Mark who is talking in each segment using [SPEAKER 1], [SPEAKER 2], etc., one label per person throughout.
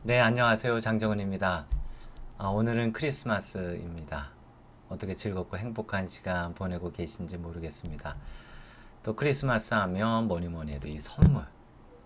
[SPEAKER 1] 네, 안녕하세요. 장정은입니다. 오늘은 크리스마스입니다. 어떻게 즐겁고 행복한 시간 보내고 계신지 모르겠습니다. 또 크리스마스 하면 뭐니 뭐니 해도 이 선물,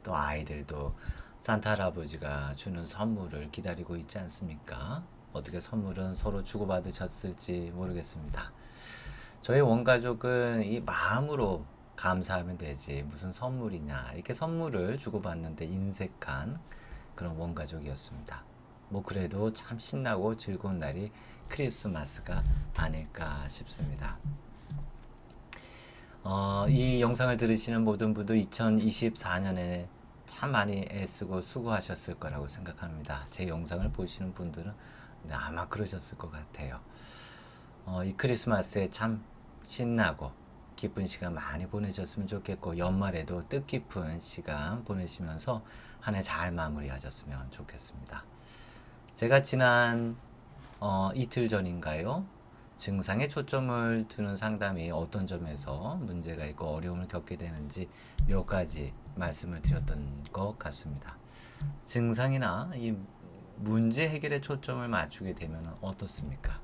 [SPEAKER 1] 또 아이들도 산타 할아버지가 주는 선물을 기다리고 있지 않습니까? 어떻게 선물은 서로 주고받으셨을지 모르겠습니다. 저희 원가족은 이 마음으로 감사하면 되지 무슨 선물이냐 이렇게 선물을 주고받는데 인색한 그런 원가족이었습니다. 뭐 그래도 참 신나고 즐거운 날이 크리스마스가 아닐까 싶습니다. 이 영상을 들으시는 모든 분도 2024년에 참 많이 애쓰고 수고하셨을 거라고 생각합니다. 제 영상을 보시는 분들은 아마 그러셨을 것 같아요. 이 크리스마스에 참 신나고 기쁜 시간 많이 보내셨으면 좋겠고, 연말에도 뜻깊은 시간 보내시면서 한 해 잘 마무리하셨으면 좋겠습니다. 제가 지난 이틀 전인가요? 증상에 초점을 두는 상담이 어떤 점에서 문제가 있고 어려움을 겪게 되는지 몇 가지 말씀을 드렸던 것 같습니다. 증상이나 이 문제 해결에 초점을 맞추게 되면 어떻습니까?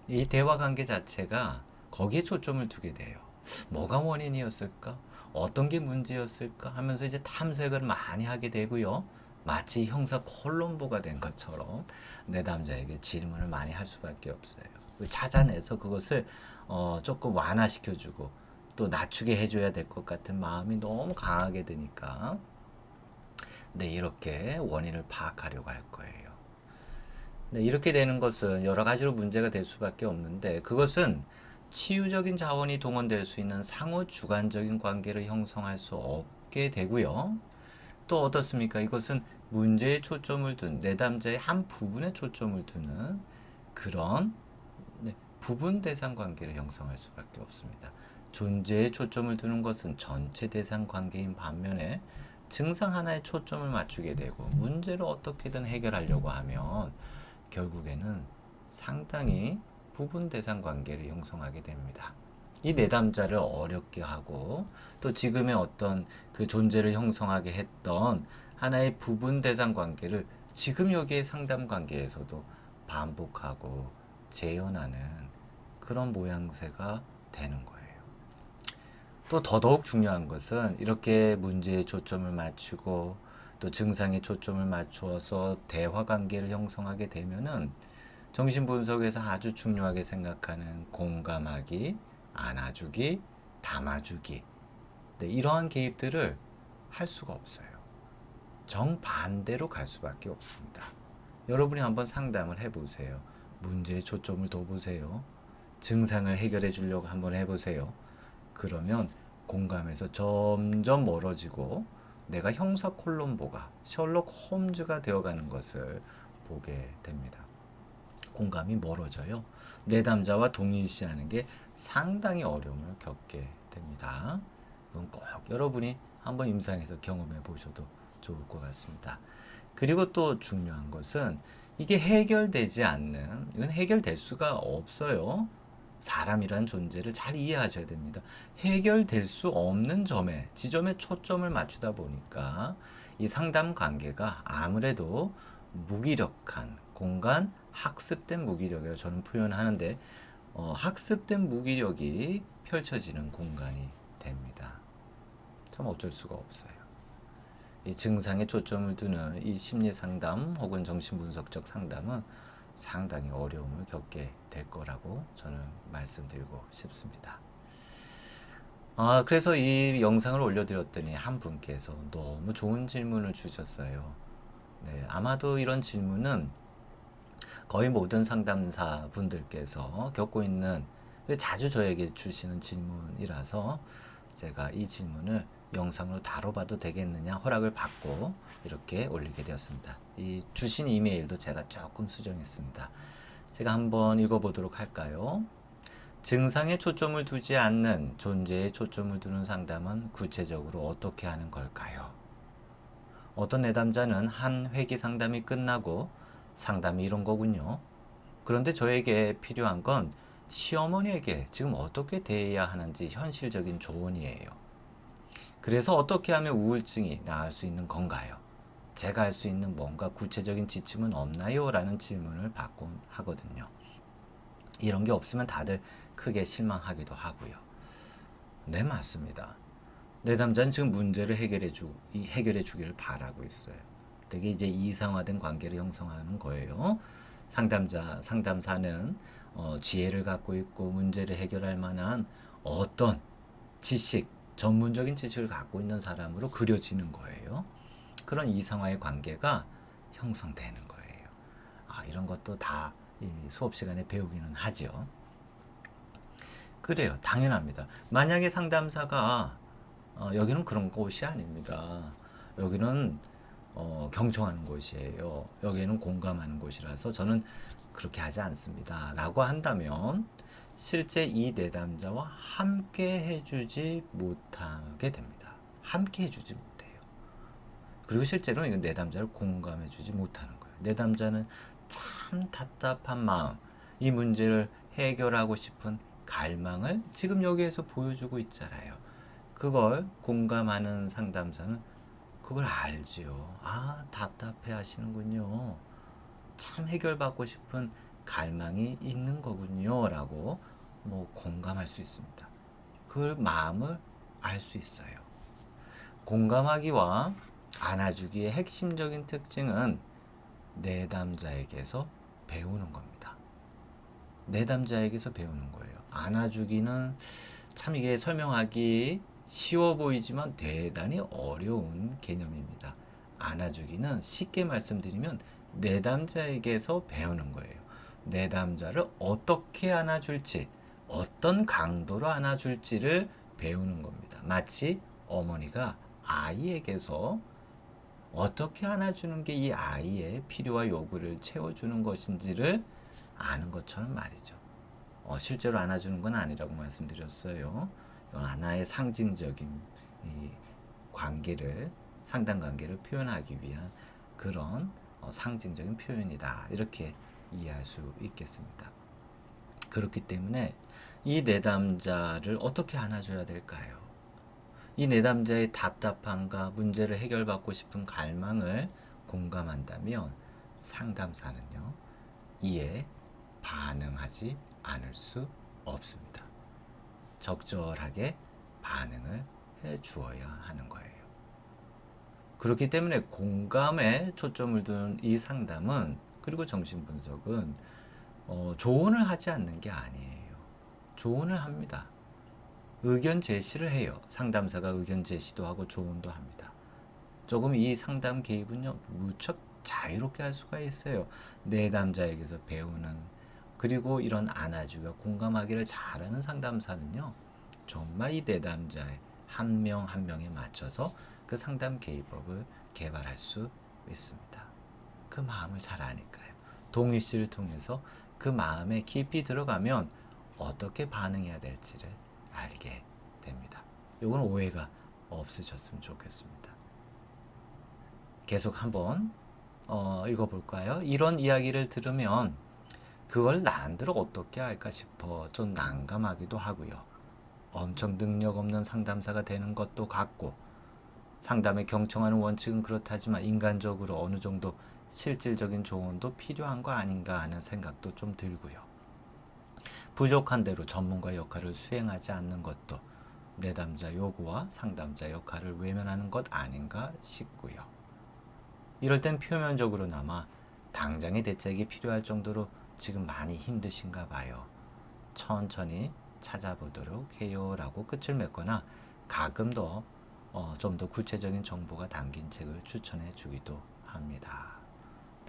[SPEAKER 1] 이 대화 관계 자체가 거기에 초점을 두게 돼요. 뭐가 원인이었을까? 어떤 게 문제였을까? 하면서 이제 탐색을 많이 하게 되고요. 마치 형사 콜롬보가 된 것처럼 내담자에게 질문을 많이 할 수밖에 없어요. 찾아내서 그것을 조금 완화시켜주고 또 낮추게 해줘야 될 것 같은 마음이 너무 강하게 드니까 네, 이렇게 원인을 파악하려고 할 거예요. 네, 이렇게 되는 것은 여러 가지로 문제가 될 수밖에 없는데, 그것은 치유적인 자원이 동원될 수 있는 상호 주관적인 관계를 형성할 수 없게 되고요. 또 어떻습니까? 이것은 문제에 초점을 둔 내담자의 한 부분에 초점을 두는 그런 부분 대상 관계를 형성할 수밖에 없습니다. 존재에 초점을 두는 것은 전체 대상 관계인 반면에 증상 하나에 초점을 맞추게 되고 문제를 어떻게든 해결하려고 하면 결국에는 상당히 부분 대상 관계를 형성하게 됩니다. 이 내담자를 어렵게 하고 또 지금의 어떤 그 존재를 형성하게 했던 하나의 부분 대상 관계를 지금 여기의 상담 관계에서도 반복하고 재현하는 그런 모양새가 되는 거예요. 또 더더욱 중요한 것은 이렇게 문제에 초점을 맞추고 또 증상에 초점을 맞추어서 대화 관계를 형성하게 되면은 정신분석에서 아주 중요하게 생각하는 공감하기, 안아주기, 담아주기, 네, 이러한 개입들을 할 수가 없어요. 정반대로 갈 수밖에 없습니다. 여러분이 한번 상담을 해보세요. 문제에 초점을 둬보세요. 증상을 해결해 주려고 한번 해보세요. 그러면 공감에서 점점 멀어지고 내가 형사 콜롬보가 셜록 홈즈가 되어가는 것을 보게 됩니다. 공감이 멀어져요. 내담자와 동일시하는 게 상당히 어려움을 겪게 됩니다. 이건 꼭 여러분이 한번 임상에서 경험해 보셔도 좋을 것 같습니다. 그리고 또 중요한 것은 이게 해결되지 않는, 이건 해결될 수가 없어요. 사람이란 존재를 잘 이해하셔야 됩니다. 해결될 수 없는 점에, 지점에 초점을 맞추다 보니까 이 상담 관계가 아무래도 무기력한 공간, 학습된 무기력이라고 저는 표현하는데, 학습된 무기력이 펼쳐지는 공간이 됩니다. 참 어쩔 수가 없어요. 이 증상에 초점을 두는 이 심리 상담 혹은 정신분석적 상담은 상당히 어려움을 겪게 될 거라고 저는 말씀드리고 싶습니다. 그래서 이 영상을 올려드렸더니 한 분께서 너무 좋은 질문을 주셨어요. 네, 아마도 이런 질문은 거의 모든 상담사 분들께서 겪고 있는, 자주 저에게 주시는 질문이라서 제가 이 질문을 영상으로 다뤄봐도 되겠느냐 허락을 받고 이렇게 올리게 되었습니다. 이 주신 이메일도 제가 조금 수정했습니다. 제가 한번 읽어보도록 할까요? 증상에 초점을 두지 않는 존재에 초점을 두는 상담은 구체적으로 어떻게 하는 걸까요? 어떤 내담자는 한 회기 상담이 끝나고 상담이 이런 거군요. 그런데 저에게 필요한 건 시어머니에게 지금 어떻게 대해야 하는지 현실적인 조언이에요. 그래서 어떻게 하면 우울증이 나을 수 있는 건가요? 제가 할 수 있는 뭔가 구체적인 지침은 없나요? 라는 질문을 받곤 하거든요. 이런 게 없으면 다들 크게 실망하기도 하고요. 네, 맞습니다. 내담자는 지금 문제를 해결해 주기를 바라고 있어요. 되게 이제 이상화된 관계를 형성하는 거예요. 상담사는 지혜를 갖고 있고 문제를 해결할 만한 어떤 지식, 전문적인 지식을 갖고 있는 사람으로 그려지는 거예요. 그런 이상화의 관계가 형성되는 거예요. 이런 것도 다 이 수업 시간에 배우기는 하죠. 그래요. 당연합니다. 만약에 상담사가 여기는 그런 곳이 아닙니다. 여기는 경청하는 곳이에요. 여기는 공감하는 곳이라서 저는 그렇게 하지 않습니다. 라고 한다면 실제 이 내담자와 함께 해주지 못하게 됩니다. 함께 해주지 못해요. 그리고 실제로는 이건 내담자를 공감해주지 못하는 거예요. 내담자는 참 답답한 마음, 이 문제를 해결하고 싶은 갈망을 지금 여기에서 보여주고 있잖아요. 그걸 공감하는 상담사는 그걸 알지요. 답답해 하시는군요. 참 해결받고 싶은 갈망이 있는 거군요. 라고 공감할 수 있습니다. 그 마음을 알 수 있어요. 공감하기와 안아주기의 핵심적인 특징은 내담자에게서 배우는 겁니다. 내담자에게서 배우는 거예요. 안아주기는 참 이게 설명하기 쉬워 보이지만 대단히 어려운 개념입니다. 안아주기는 쉽게 말씀드리면 내담자에게서 배우는 거예요. 내담자를 어떻게 안아줄지, 어떤 강도로 안아줄지를 배우는 겁니다. 마치 어머니가 아이에게서 어떻게 안아주는 게 이 아이의 필요와 요구를 채워주는 것인지를 아는 것처럼 말이죠. 실제로 안아주는 건 아니라고 말씀드렸어요. 이건 하나의 상징적인 이 관계를, 상담 관계를 표현하기 위한 그런 상징적인 표현이다. 이렇게 이해할 수 있겠습니다. 그렇기 때문에 이 내담자를 어떻게 안아줘야 될까요? 이 내담자의 답답함과 문제를 해결받고 싶은 갈망을 공감한다면 상담사는요, 이에 반응하지 않을 수 없습니다. 적절하게 반응을 해 주어야 하는 거예요. 그렇기 때문에 공감에 초점을 둔 이 상담은, 그리고 정신분석은 조언을 하지 않는 게 아니에요. 조언을 합니다. 의견 제시를 해요. 상담사가 의견 제시도 하고 조언도 합니다. 조금 이 상담 개입은요, 무척 자유롭게 할 수가 있어요. 내담자에게서 배우는, 그리고 이런 안아주기와 공감하기를 잘하는 상담사는요, 정말 이 내담자의 한 명 한 명에 맞춰서 그 상담 개입법을 개발할 수 있습니다. 그 마음을 잘 아니까요. 동희 씨를 통해서 그 마음에 깊이 들어가면 어떻게 반응해야 될지를 알게 됩니다. 이건 오해가 없으셨으면 좋겠습니다. 계속 한번 읽어볼까요? 이런 이야기를 들으면 그걸 나한테로 어떻게 할까 싶어 좀 난감하기도 하고요. 엄청 능력 없는 상담사가 되는 것도 같고, 상담에 경청하는 원칙은 그렇다지만 인간적으로 어느 정도 실질적인 조언도 필요한 거 아닌가 하는 생각도 좀 들고요. 부족한 대로 전문가 역할을 수행하지 않는 것도 내담자 요구와 상담자 역할을 외면하는 것 아닌가 싶고요. 이럴 땐 표면적으로나마 당장의 대책이 필요할 정도로 지금 많이 힘드신가 봐요. 천천히 찾아보도록 해요. 라고 끝을 맺거나 가끔 더 좀 더 구체적인 정보가 담긴 책을 추천해 주기도 합니다.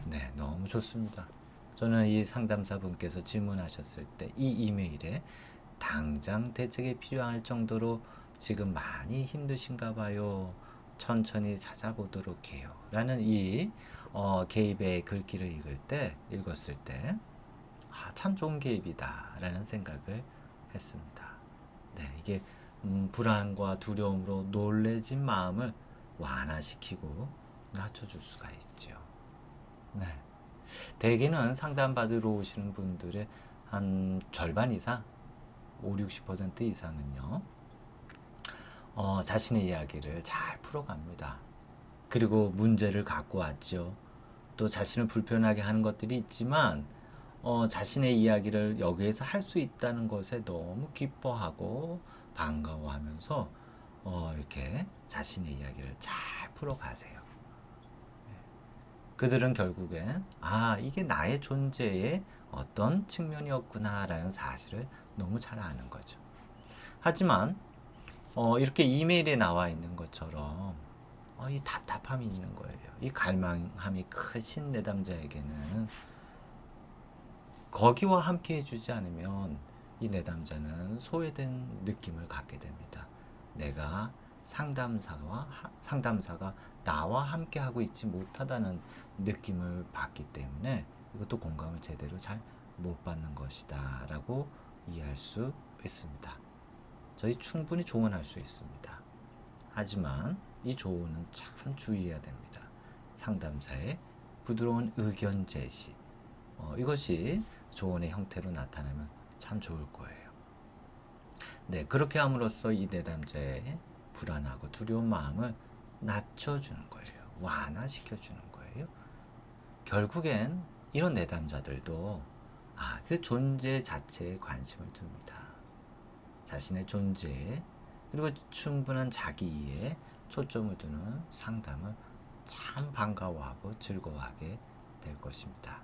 [SPEAKER 1] 네, 너무 좋습니다. 저는 이 상담사분께서 질문하셨을 때 이 이메일에 당장 대책이 필요할 정도로 지금 많이 힘드신가 봐요. 천천히 찾아보도록 해요. 라는 이 개입의 글귀를 읽었을 때 참 좋은 개입이다 라는 생각을 했습니다. 네, 이게 불안과 두려움으로 놀래진 마음을 완화시키고 낮춰줄 수가 있죠. 네. 대개는 상담받으러 오시는 분들의 한 절반 이상, 50-60% 이상은요, 자신의 이야기를 잘 풀어갑니다. 그리고 문제를 갖고 왔죠. 또 자신을 불편하게 하는 것들이 있지만 자신의 이야기를 여기에서 할 수 있다는 것에 너무 기뻐하고 반가워하면서 이렇게 자신의 이야기를 잘 풀어가세요. 그들은 결국엔 이게 나의 존재의 어떤 측면이었구나라는 사실을 너무 잘 아는 거죠. 하지만 이렇게 이메일에 나와 있는 것처럼 이 답답함이 있는 거예요. 이 갈망함이 크신 내담자에게는 거기와 함께 해주지 않으면 이 내담자는 소외된 느낌을 갖게 됩니다. 내가 상담사가 나와 함께 하고 있지 못하다는 느낌을 받기 때문에 이것도 공감을 제대로 잘 못 받는 것이다 라고 이해할 수 있습니다. 저희 충분히 조언할 수 있습니다. 하지만 이 조언은 참 주의해야 됩니다. 상담사의 부드러운 의견 제시, 이것이 조언의 형태로 나타나면 참 좋을 거예요. 네, 그렇게 함으로써 이 내담자의 불안하고 두려운 마음을 낮춰주는 거예요. 완화시켜주는 거예요. 결국엔 이런 내담자들도 그 존재 자체에 관심을 둡니다. 자신의 존재에 그리고 충분한 자기 이해에 초점을 두는 상담을 참 반가워하고 즐거워하게 될 것입니다.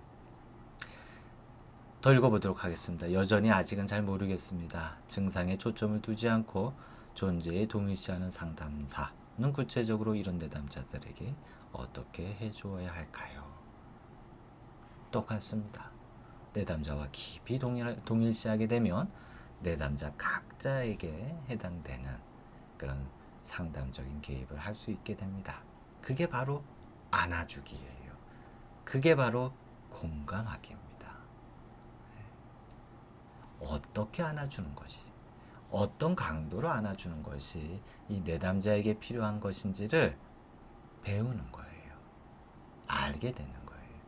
[SPEAKER 1] 더 읽어보도록 하겠습니다. 여전히 아직은 잘 모르겠습니다. 증상에 초점을 두지 않고 존재에 동일시하는 상담사는 구체적으로 이런 내담자들에게 어떻게 해주어야 할까요? 똑같습니다. 내담자와 깊이 동일시하게 되면 내담자 각자에게 해당되는 그런 상담적인 개입을 할 수 있게 됩니다. 그게 바로 안아주기예요. 그게 바로 공감하기입니다. 어떻게 안아주는 것이, 어떤 강도로 안아주는 것이 이 내담자에게 필요한 것인지를 배우는 거예요. 알게 되는 거예요.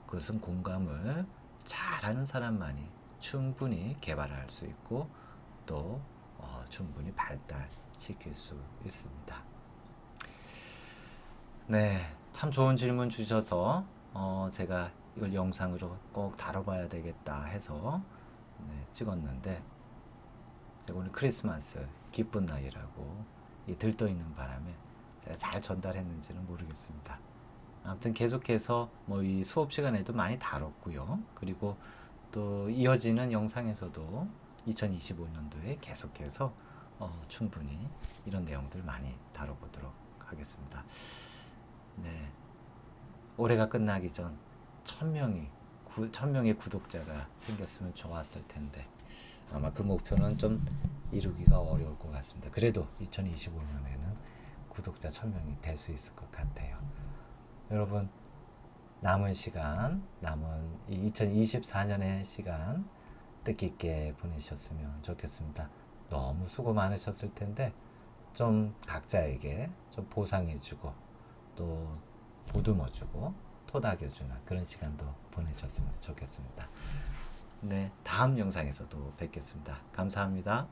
[SPEAKER 1] 그것은 공감을 잘하는 사람만이 충분히 개발할 수 있고 또 충분히 발달시킬 수 있습니다. 네, 참 좋은 질문 주셔서 제가 이걸 영상으로 꼭 다뤄봐야 되겠다 해서 찍었는데 제가 오늘 크리스마스 기쁜 날이라고 들떠있는 바람에 제가 잘 전달했는지는 모르겠습니다. 아무튼 계속해서 이 수업 시간에도 많이 다뤘고요. 그리고 또 이어지는 영상에서도 2025년도에 계속해서 충분히 이런 내용들 많이 다뤄보도록 하겠습니다. 네, 올해가 끝나기 전 1000명의 구독자가 생겼으면 좋았을 텐데 아마 그 목표는 좀 이루기가 어려울 것 같습니다. 그래도 2025년에는 구독자 1000명이 될 수 있을 것 같아요. 여러분 남은 시간, 남은 2024년의 시간 뜻깊게 보내셨으면 좋겠습니다. 너무 수고 많으셨을 텐데 좀 각자에게 좀 보상해주고 또 보듬어주고 토닥여주는 그런 시간도 보내셨으면 좋겠습니다. 네, 다음 영상에서도 뵙겠습니다. 감사합니다.